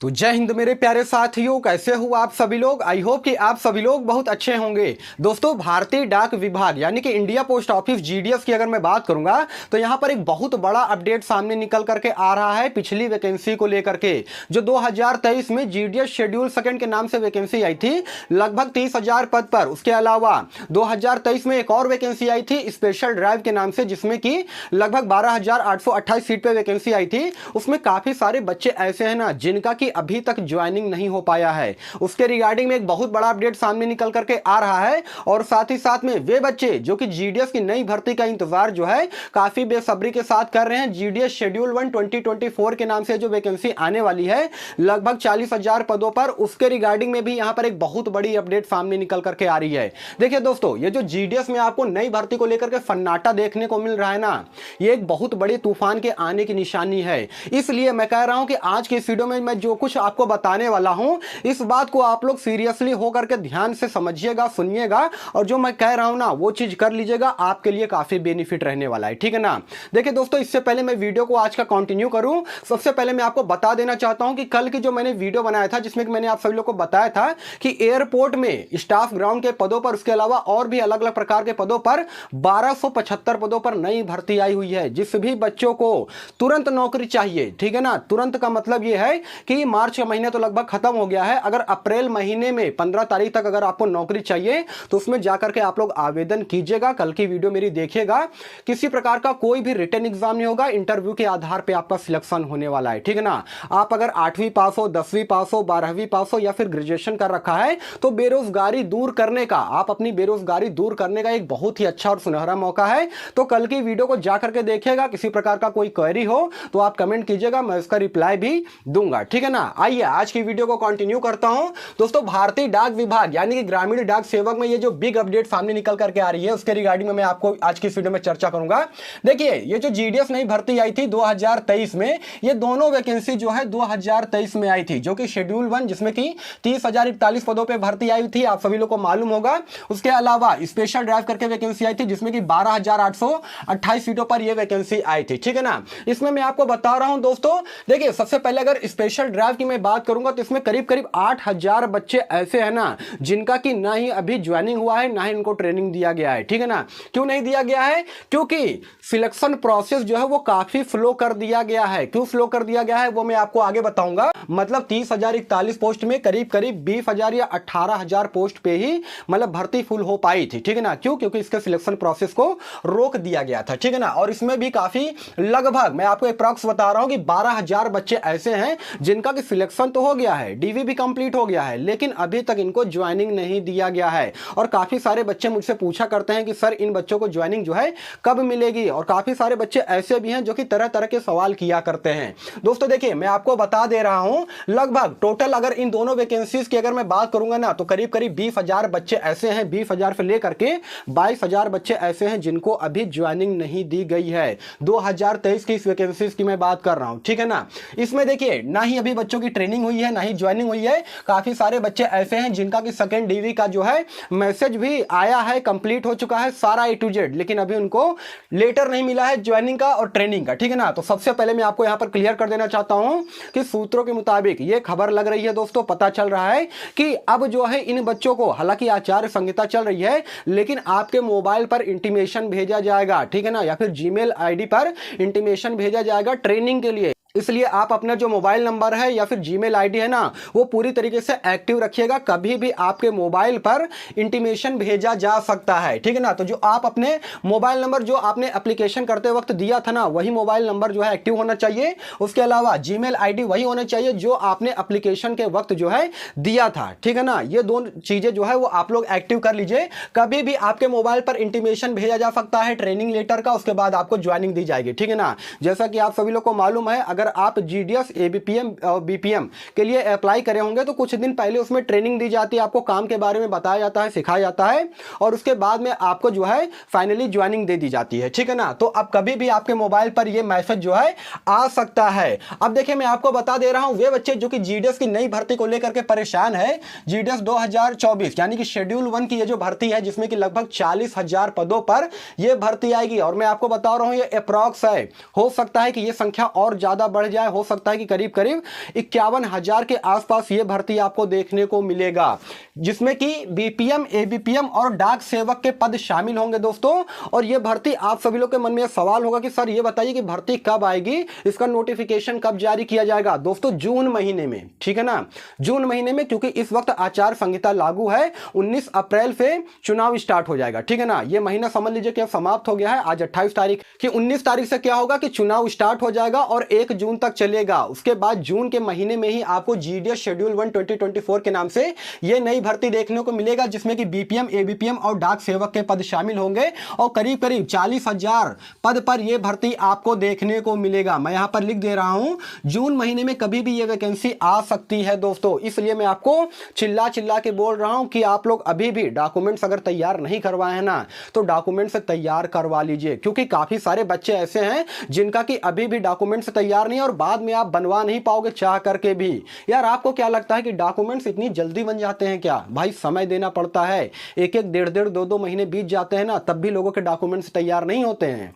तो जय हिंद मेरे प्यारे साथियों, कैसे हो आप सभी लोग। आई होप कि आप सभी लोग बहुत अच्छे होंगे। दोस्तों, भारतीय डाक विभाग यानी कि इंडिया पोस्ट ऑफिस जीडीएस की अगर मैं बात करूंगा तो यहां पर एक बहुत बड़ा अपडेट सामने निकल करके आ रहा है पिछली वैकेंसी को लेकर के, जो 2023 में जीडीएस शेड्यूल सेकंड के नाम से वैकेंसी आई थी लगभग 30,000 पद पर। उसके अलावा 2023 में एक और वैकेंसी आई थी स्पेशल ड्राइव के नाम से, जिसमें कि लगभग 12,828 सीट पे वैकेंसी आई थी। उसमें काफी सारे बच्चे ऐसे हैं ना जिनका कि अभी तक ज्वाइनिंग नहीं हो पाया है। उसके रिगार्डिंग में एक बहुत बड़ा अपडेट सामने निकल करके आ रहा है। और साथ ही साथ में वे बच्चे जो कि जीडीएस की नई भर्ती का इंतजार जो है काफी बेसब्री के साथ कर रहे हैं। जीडीएस शेड्यूल 1 2024 के नाम से जो वैकेंसी आने वाली है लगभग 40,000 पदों पर, उसके रिगार्डिंग में भी यहां पर एक बहुत बड़ी अपडेट सामने निकल करके आ रही है। देखिए दोस्तों, ये जो जीडीएस में आपको नई भर्ती को लेकर के सन्नाटा देखने को मिल रहा है ना, ये एक बहुत बड़े तूफान के आने की निशानी है। इसलिए मैं कह रहा हूं कि आज की इस वीडियो में मैं जो कुछ आपको बताने वाला हूं, इस बात को आप लोग सीरियसली होकर के ध्यान से समझिएगा, सुनिएगा, और जो मैं कह रहा हूं ना वो चीज कर लीजिएगा। आपके लिए काफी बेनिफिट रहने वाला है, ठीक है ना। देखिए दोस्तों, इससे पहले मैं वीडियो को आज का कंटिन्यू करूं, सबसे पहले मैं आपको बता देना चाहता हूं कि कल की जो मैंने वीडियो बनाया था जिसमें मैंने आप सभी लोग को बताया था कि एयरपोर्ट में स्टाफ ग्राउंड के पदों पर, उसके अलावा और भी अलग अलग प्रकार के पदों पर 1275 पदों पर नई भर्ती आई हुई है। जिस भी बच्चों को तुरंत नौकरी चाहिए, ठीक है ना, तुरंत का मतलब यह है कि मार्च का महीना तो लगभग खत्म हो गया है। अगर अप्रैल महीने में 15 तारीख तक अगर आपको नौकरी चाहिए तो उसमें जाकर के आप लोग आवेदन कीजिएगा। कल की वीडियो मेरी देखिएगा। किसी प्रकार का कोई भी रिटन एग्जाम नहीं होगा, इंटरव्यू के आधार पर आपका सिलेक्शन होने वाला है, ठीक है ना। आप अगर 8वीं पास हो, 10वीं पास हो, 12वीं पास हो या फिर ग्रेजुएशन कर रखा है तो बेरोजगारी दूर करने का, आप अपनी बेरोजगारी दूर करने का एक बहुत ही अच्छा और सुनहरा मौका है। तो कल की वीडियो को जाकर के देखिएगा। किसी प्रकार का कोई क्वेरी हो तो आप कमेंट कीजिएगा, मैं उसका रिप्लाई भी दूंगा, ठीक है ना। आइए आज की वीडियो को कंटिन्यू करता हूं। दोस्तों, भारतीय डाक विभाग यानी कि ग्रामीण डाक सेवक में ये जो बिग अपडेट सामने निकल करके आ रही है उसके रिगार्डिंग में मैं आपको आज की इस वीडियो में चर्चा करूंगा। देखिए, ये जो जीडीएस नई भर्ती आई थी 2023 में, ये दोनों वैकेंसी जो है 2023 में आई थी, जो कि शेड्यूल 1 जिसमें कि 30,041 पदों पे भर्ती आई थी, आप सभी लोग को मालूम होगा। उसके अलावा स्पेशल ड्राइव करके वैकेंसी आई थी जिसमें कि 12,828 सीटों पर यह वैकेंसी आई थी, ठीक है ना। इसमें मैं आपको बता रहा हूं दोस्तों, देखिए सबसे पहले अगर स्पेशल ड्राइव की मैं बात करूंगा तो इसमें करीब करीब 8,000 बच्चे ऐसे हैं ना जिनका कि ना ही अभी ज्वाइनिंग हुआ है, ना ही इनको ट्रेनिंग दिया गया है, ठीक है ना। क्यों नहीं दिया गया है? क्योंकि सिलेक्शन प्रोसेस जो है वो काफी फ्लो कर दिया गया है। क्यों फ्लो कर दिया गया है वो मैं आपको आगे बताऊंगा। मतलब 30,041 पोस्ट में करीब करीब 20,000 या 18,000 पोस्ट पे ही मतलब भर्ती फुल हो पाई थी, ठीक है ना। क्यों? क्योंकि इसके सिलेक्शन प्रोसेस को रोक दिया गया था, ठीक है ना। और इसमें भी काफी लगभग मैं आपको अप्रॉक्स बता रहा हूं कि 12,000 बच्चे ऐसे हैं जिनका कि सिलेक्शन तो हो गया है, डीवी भी कंप्लीट हो गया है, लेकिन अभी तक इनको ज्वाइनिंग नहीं दिया गया है। और काफी सारे बच्चे मुझसे पूछा करते हैं कि सर इन बच्चों को ज्वाइनिंग जो है कब मिलेगी। और काफी सारे बच्चे ऐसे भी हैं जो कि तरह तरह के सवाल किया करते हैं। दोस्तों देखिए, मैं आपको बता दे रहा हूं, लगभग टोटल अगर इन दोनों वैकेंसीज की अगर मैं बात करूंगा ना तो करीब करीब 20,000 बच्चे ऐसे हैं, 20,000 से लेकर के 22,000 बच्चे ऐसे हैं जिनको अभी ज्वाइनिंग नहीं दी गई है। 2023 की इस वैकेंसीज की मैं बात कर रहा हूं, ठीक है ना। इसमें देखिए ना ही अभी बच्चों की ट्रेनिंग हुई है, ना ही ज्वाइनिंग हुई है। काफी सारे बच्चे ऐसे हैं जिनका कि सेकंड डीवी का जो है मैसेज भी आया है, कंप्लीट हो चुका है सारा A to Z, लेकिन अभी उनको लेटर नहीं मिला है ज्वाइनिंग का और ट्रेनिंग का, ठीक है ना। तो सबसे पहले मैं आपको यहां पर क्लियर कर देना चाहता हूं कि सूत्रों के मुताबिक ये खबर लग रही है दोस्तों, पता चल रहा है कि अब जो है इन बच्चों को, हालांकि आचार्य संहिता चल रही है, लेकिन आपके मोबाइल पर इंटीमेशन भेजा जाएगा, ठीक है ना, या फिर जीमेल आईडी पर इंटीमेशन भेजा जाएगा ट्रेनिंग के लिए। इसलिए आप अपना जो मोबाइल नंबर है या फिर जीमेल आईडी है ना वो पूरी तरीके से एक्टिव रखिएगा। कभी भी आपके मोबाइल पर इंटीमेशन भेजा जा सकता है, ठीक है ना। तो जो आप अपने मोबाइल नंबर जो आपने एप्लीकेशन करते वक्त दिया था ना, वही मोबाइल नंबर जो है एक्टिव होना चाहिए। उसके अलावा जीमेल आईडी वही होना चाहिए जो आपने एप्लीकेशन के वक्त जो है दिया था, ठीक है ना। ये दोनों चीजें जो है वो आप लोग एक्टिव कर लीजिए। कभी भी आपके मोबाइल पर इंटीमेशन भेजा जा सकता है ट्रेनिंग लेटर का, उसके बाद आपको ज्वाइनिंग दी जाएगी, ठीक है ना। जैसा कि आप सभी लोग को मालूम है, अगर आप जीडीएस एबीपीएम और बीपीएम के लिए अप्लाई करे होंगे तो कुछ दिन पहले उसमें ट्रेनिंग दी जाती है, आपको काम के बारे में बताया जाता है, सिखाया जाता है, और उसके बाद में आपको जो है फाइनली ज्वाइनिंग दे दी जाती है, ठीक है ना। तो अब कभी भी आपके मोबाइल पर यह मैसेज जो है आ सकता है। अब देखिए, मैं आपको बता दे रहा हूं, वे बच्चे जो कि जीडीएस की नई भर्ती को लेकर के परेशान है, जीडीएस 2024 यानी कि शेड्यूल 1 की ये जो भर्ती है जिसमें कि लगभग 40,000 पदों पर यह भर्ती आएगी। और मैं आपको बता रहा हूं ये अप्रॉक्स है, हो सकता है कि यह संख्या और ज्यादा बढ़ जाए, हो सकता है कि करीब करीब 51,000 के आसपास ये भर्ती आपको देखने को मिलेगा, जिसमें कि बीपीएम, एबीपीएम और डाक सेवक के पद शामिल होंगे दोस्तों। और ये भर्ती, आप सभी लोग के मन में सवाल होगा कि सर ये बताइए कि भर्ती कब आएगी, इसका नोटिफिकेशन कब जारी किया जाएगा? दोस्तों जून महीने में, ठीक है ना, जून महीने में, क्योंकि इस वक्त आचार संहिता लागू है। 19 अप्रैल से चुनाव स्टार्ट हो जाएगा, ठीक है ना। ये महीना समझ लीजिए कि अब समाप्त हो गया है, आज 28 तारीख कि 19 तारीख से क्या होगा कि चुनाव स्टार्ट हो जाएगा और 1 जून तक चलेगा। उसके बाद जून के महीने में ही आपको जीडीएस शेड्यूल 1 2024 के नाम से ये नई भर्ती देखने को मिलेगा, जिसमें कि बीपीएम, एबीपीएम और डाक सेवक के पद शामिल होंगे और करीब करीब 40,000 पद पर यह भर्ती आपको देखने को मिलेगा। मैं यहां पर लिख दे रहा हूं, जून महीने में कभी भी यह वैकेंसी आ सकती है दोस्तों। इसलिए मैं आपको चिल्ला चिल्ला के बोल रहा हूं कि आप लोग अभी भी डॉक्यूमेंट्स अगर तैयार नहीं करवाए हैं ना, तो डॉक्यूमेंट्स तैयार करवा लीजिए, क्योंकि काफी सारे बच्चे ऐसे हैं जिनका कि अभी भी डॉक्यूमेंट्स तैयार नहीं है और बाद में आप बनवा नहीं पाओगे चाह करके भी। यार आपको क्या लगता है कि डॉक्यूमेंट्स इतनी जल्दी बन जाते हैं क्या? भाई समय देना पड़ता है, एक एक डेढ़ डेढ़ दो दो महीने बीत जाते हैं ना, तब भी लोगों के डॉक्यूमेंट्स तैयार नहीं होते हैं।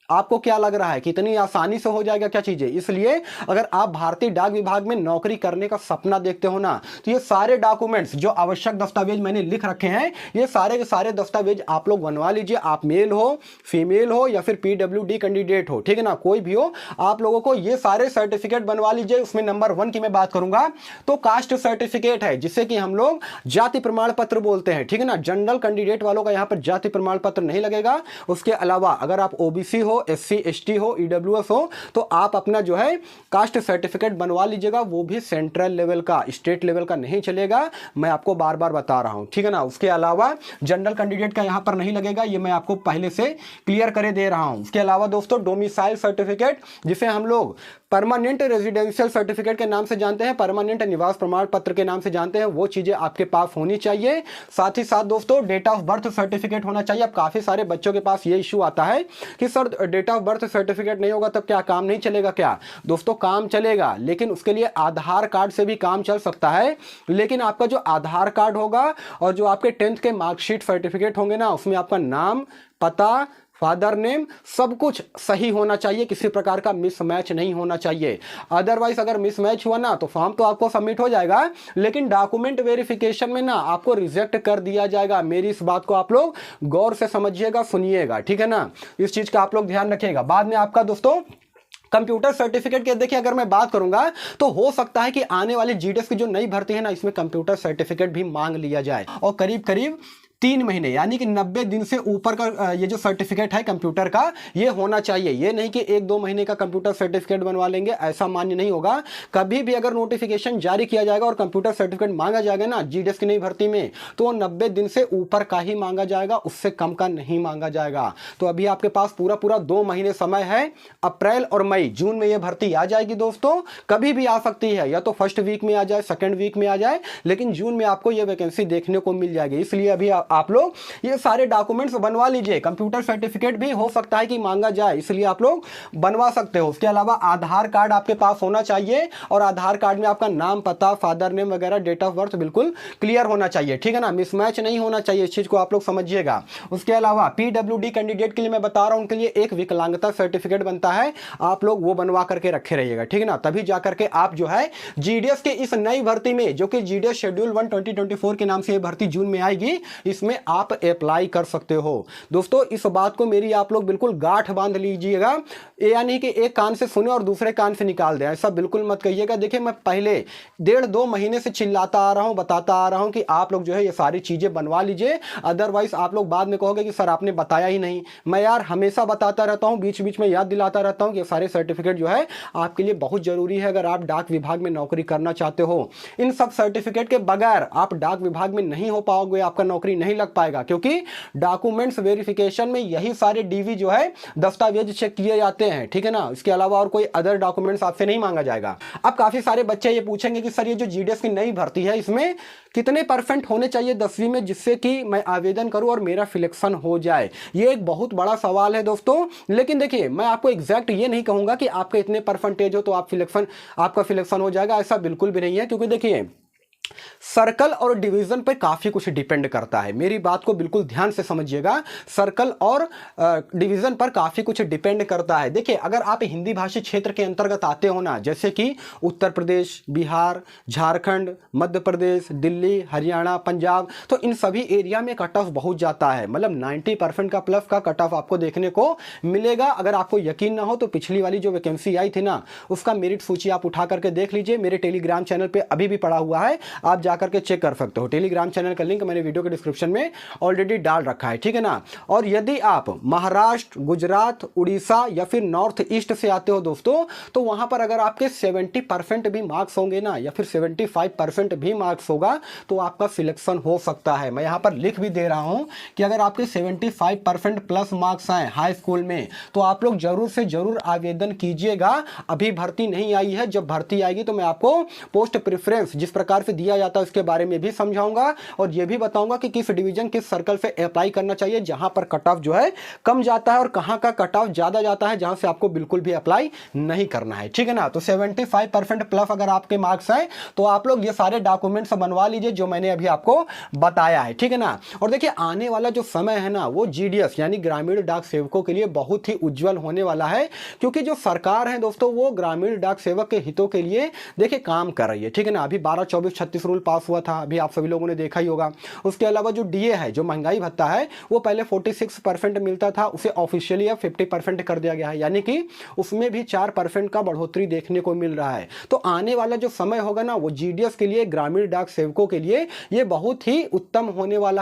आपको क्या लग रहा है कि इतनी आसानी से हो जाएगा क्या चीजें? इसलिए अगर आप भारतीय डाक विभाग में नौकरी करने का सपना देखते हो ना, तो ये सारे डॉक्यूमेंट्स जो आवश्यक दस्तावेज मैंने लिख रखे हैं, ये सारे के सारे दस्तावेज आप लोग बनवा लीजिए। आप मेल हो, फीमेल हो या फिर पीडब्ल्यूडी कैंडिडेट हो, ठीक है ना, कोई भी हो, आप लोगों को ये सारे सर्टिफिकेट बनवा लीजिए। उसमें नंबर 1 की मैं बात करूंगा तो कास्ट सर्टिफिकेट है, जिसे कि हम लोग जाति प्रमाण पत्र बोलते हैं, ठीक है ना। जनरल कैंडिडेट वालों का यहाँ पर जाति प्रमाण पत्र नहीं लगेगा। उसके अलावा अगर आप ओबीसी हो, एससी एसटी हो, ईडब्ल्यूएस हो, तो आप अपना जो है कास्ट सर्टिफिकेट बनवा लीजिएगा, वो भी सेंट्रल लेवल का, स्टेट लेवल का नहीं चलेगा। मैं आपको बार बार बता रहा हूं, ठीक है ना। उसके अलावा जनरल कैंडिडेट का यहां पर नहीं लगेगा, ये मैं आपको पहले से क्लियर करे दे रहा हूं। उसके अलावा दोस्तों डोमिसाइल सर्टिफिकेट, जिसे हम लोग परमानेंट रेजिडेंशियल सर्टिफिकेट के नाम से जानते हैं, परमानेंट निवास प्रमाण पत्र के नाम से जानते हैं, वो चीजें आपके पास होनी चाहिए। साथ ही साथ दोस्तों डेट ऑफ बर्थ सर्टिफिकेट होना चाहिए। अब काफी सारे बच्चों के पास ये इशू आता है कि sir date of birth certificate नहीं होगा तब क्या काम नहीं चलेगा क्या? दोस्तों काम चलेगा, लेकिन उसके लिए आधार कार्ड से भी काम चल सकता है। लेकिन आपका जो आधार कार्ड होगा और जो आपके 10th के मार्कशीट सर्टिफिकेट होंगे ना, उसमें आपका नाम, पता, फादर नेम, सब कुछ सही होना चाहिए, किसी प्रकार का मिसमैच नहीं होना चाहिए। अदरवाइज अगर मिसमैच हुआ ना, तो फॉर्म तो आपको सबमिट हो जाएगा, लेकिन डॉक्यूमेंट वेरिफिकेशन में ना आपको रिजेक्ट कर दिया जाएगा। मेरी इस बात को आप लोग गौर से समझिएगा, सुनिएगा, ठीक है ना। इस चीज का आप लोग ध्यान रखिएगा। बाद में आपका दोस्तों कंप्यूटर सर्टिफिकेट के देखिए, अगर मैं बात करूंगा तो हो सकता है कि आने वाली जीडीएस की जो नई भर्ती है ना, इसमें कंप्यूटर सर्टिफिकेट भी मांग लिया जाए और करीब करीब 3 महीने यानी कि 90 दिन से ऊपर का ये जो सर्टिफिकेट है कंप्यूटर का, ये होना चाहिए। ये नहीं कि 1-2 महीने का कंप्यूटर सर्टिफिकेट बनवा लेंगे, ऐसा मान्य नहीं होगा। कभी भी अगर नोटिफिकेशन जारी किया जाएगा और कंप्यूटर सर्टिफिकेट मांगा जाएगा ना जीडीएस की नई भर्ती में, तो 90 दिन से ऊपर का ही मांगा जाएगा, उससे कम का नहीं मांगा जाएगा। तो अभी आपके पास पूरा पूरा 2 महीने समय है। अप्रैल और मई, जून में ये भर्ती आ जाएगी दोस्तों, कभी भी आ सकती है, या तो फर्स्ट वीक में आ जाए, सेकेंड वीक में आ जाए, लेकिन जून में आपको ये वैकेंसी देखने को मिल जाएगी। इसलिए अभी आप लोग ये सारे डॉक्यूमेंट्स बनवा लीजिए। कंप्यूटर सर्टिफिकेट भी हो सकता है कि मांगा जाए, इसलिए आप लोग बनवा सकते हो। उसके अलावा आधार कार्ड आपके पास होना चाहिए और आधार कार्ड में आपका नाम, पता, फादर नेम वगैरह, डेट ऑफ बर्थ बिल्कुल क्लियर होना चाहिए, ठीक है ना। मिसमैच नहीं होना चाहिए, इस चीज को आप लोग समझिएगा। उसके अलावा पीडब्ल्यूडी कैंडिडेट के लिए मैं बता रहा हूं, उनके लिए एक विकलांगता सर्टिफिकेट बनता है, आप लोग वो बनवा करके रखे रहिएगा, ठीक है ना। तभी जाकर के आप जो है जीडीएस के इस नई भर्ती में, जो कि जीडीएस शेड्यूल 1 2024 के नाम से ये भर्ती जून में आएगी, इसमें आप अप्लाई कर सकते हो। दोस्तों इस बात को मेरी आप लोग बिल्कुल गांठ बांध लीजिएगा, यानी कि एक कान से सुने और दूसरे कान से निकाल दे, ऐसा बिल्कुल मत कहिएगा। देखिए मैं पहले 1.5-2 महीने से चिल्लाता आ रहा हूं, बताता आ रहा हूं कि आप लोग जो है ये सारी चीजें बनवा लीजिए, अदरवाइज आप लोग बाद में कहोगे कि सर आपने बताया ही नहीं। मैं यार हमेशा बताता रहता हूं, बीच बीच में याद दिलाता रहता हूं कि ये सारे सर्टिफिकेट जो है आपके लिए बहुत जरूरी है अगर आप डाक विभाग में नौकरी करना चाहते हो। इन सब सर्टिफिकेट के बगैर आप डाक विभाग में नहीं हो पाओगे, आपका नौकरी नहीं लग पाएगा, क्योंकि डॉक्यूमेंट्स वेरिफिकेशन में यही सारे डीवी जो है दस्तावेज चेक किए जाते हैं, ठीक है ना। इसके अलावा और कोई अदर डॉक्यूमेंट्स आपसे नहीं मांगा जाएगा। अब काफी सारे बच्चे ये पूछेंगे कि सर ये जो जीडीएस की नई भर्ती है इसमें कितने % होने चाहिए 10वीं में, जिससे कि मैं आवेदन करूं और मेरा सिलेक्शन हो जाए। ये एक बहुत बड़ा सवाल है दोस्तों, लेकिन देखिए मैं आपको एग्जैक्ट ये नहीं कहूंगा कि आपके इतने % हो तो आपका सिलेक्शन हो जाएगा, ऐसा बिल्कुल भी नहीं है। क्योंकि देखिए सर्कल और डिवीजन पे काफी कुछ डिपेंड करता है, मेरी बात को बिल्कुल ध्यान से समझिएगा। सर्कल और डिवीजन पर काफी कुछ डिपेंड करता है। देखिए, अगर आप हिंदी भाषी क्षेत्र के अंतर्गत आते हो ना, जैसे कि उत्तर प्रदेश, बिहार, झारखंड, मध्य प्रदेश, दिल्ली, हरियाणा, पंजाब, तो इन सभी एरिया में कट ऑफ बहुत जाता है। मतलब 90% का प्लस का कट ऑफ आपको देखने को मिलेगा। अगर आपको यकीन ना हो तो पिछली वाली जो वैकेंसी आई थी ना, उसका मेरिट सूची आप उठा करके देख लीजिए। मेरे टेलीग्राम चैनल पे अभी भी पड़ा हुआ है, आप जाकर के चेक कर सकते हो। टेलीग्राम चैनल का लिंक मैंने वीडियो के डिस्क्रिप्शन में ऑलरेडी डाल रखा है, ठीक है ना। और यदि आप महाराष्ट्र, गुजरात, उड़ीसा या फिर नॉर्थ ईस्ट से आते हो दोस्तों, तो वहां पर अगर आपके 70% भी मार्क्स होंगे ना, या फिर 75% भी मार्क्स होगा, तो आपका सिलेक्शन हो सकता है। मैं यहां पर लिख भी दे रहा हूं कि अगर आपके 75% प्लस मार्क्स आए हाई स्कूल में, तो आप लोग जरूर से जरूर आवेदन कीजिएगा। अभी भर्ती नहीं आई है, जब भर्ती आएगी तो मैं आपको पोस्ट प्रेफरेंस जिस प्रकार से दिया जाता है उसके बारे में भी समझाऊंगा, और यह भी बताऊंगा कि किस डिवीजन, किस सर्कल से अप्लाई करना चाहिए जहां पर कट ऑफ जो है कम जाता है, और कहां का कट ऑफ ज्यादा जाता है जहां से आपको बिल्कुल भी अप्लाई नहीं करना है, ठीक है ना। तो 75% प्लस अगर आपके मार्क्स हैं तो आप लोग ये सारे डॉक्यूमेंट्स बनवा लीजिए जो मैंने अभी आपको बताया है, ठीक है ना। और देखिए, आने वाला जो समय है ना, वो जीडीएस यानी ग्रामीण डाक सेवकों के लिए बहुत ही उज्जवल होने वाला है, क्योंकि जो सरकार है दोस्तों, वो ग्रामीण डाक सेवक के हितों के लिए देखिए काम कर रही है, ठीक है ना। अभी 12, 24, 36 रूल पास हुआ था, अभी आप सभी लोगों ने देखा ही होगा। उसके अलावा जो डीए है, जो महंगाई भत्ता है, वो पहले 46% मिलता था, उसे ऑफिशियली अब 50% कर दिया गया है, यानी कि उसमें भी 4% का बढ़ोतरी देखने को मिल रहा है। तो आने वाला जो समय होगा ना, वो जीडीएस के लिए, ग्रामीण डाक सेवकों के लिए ये बहुत ही उत्तम होने वाला है।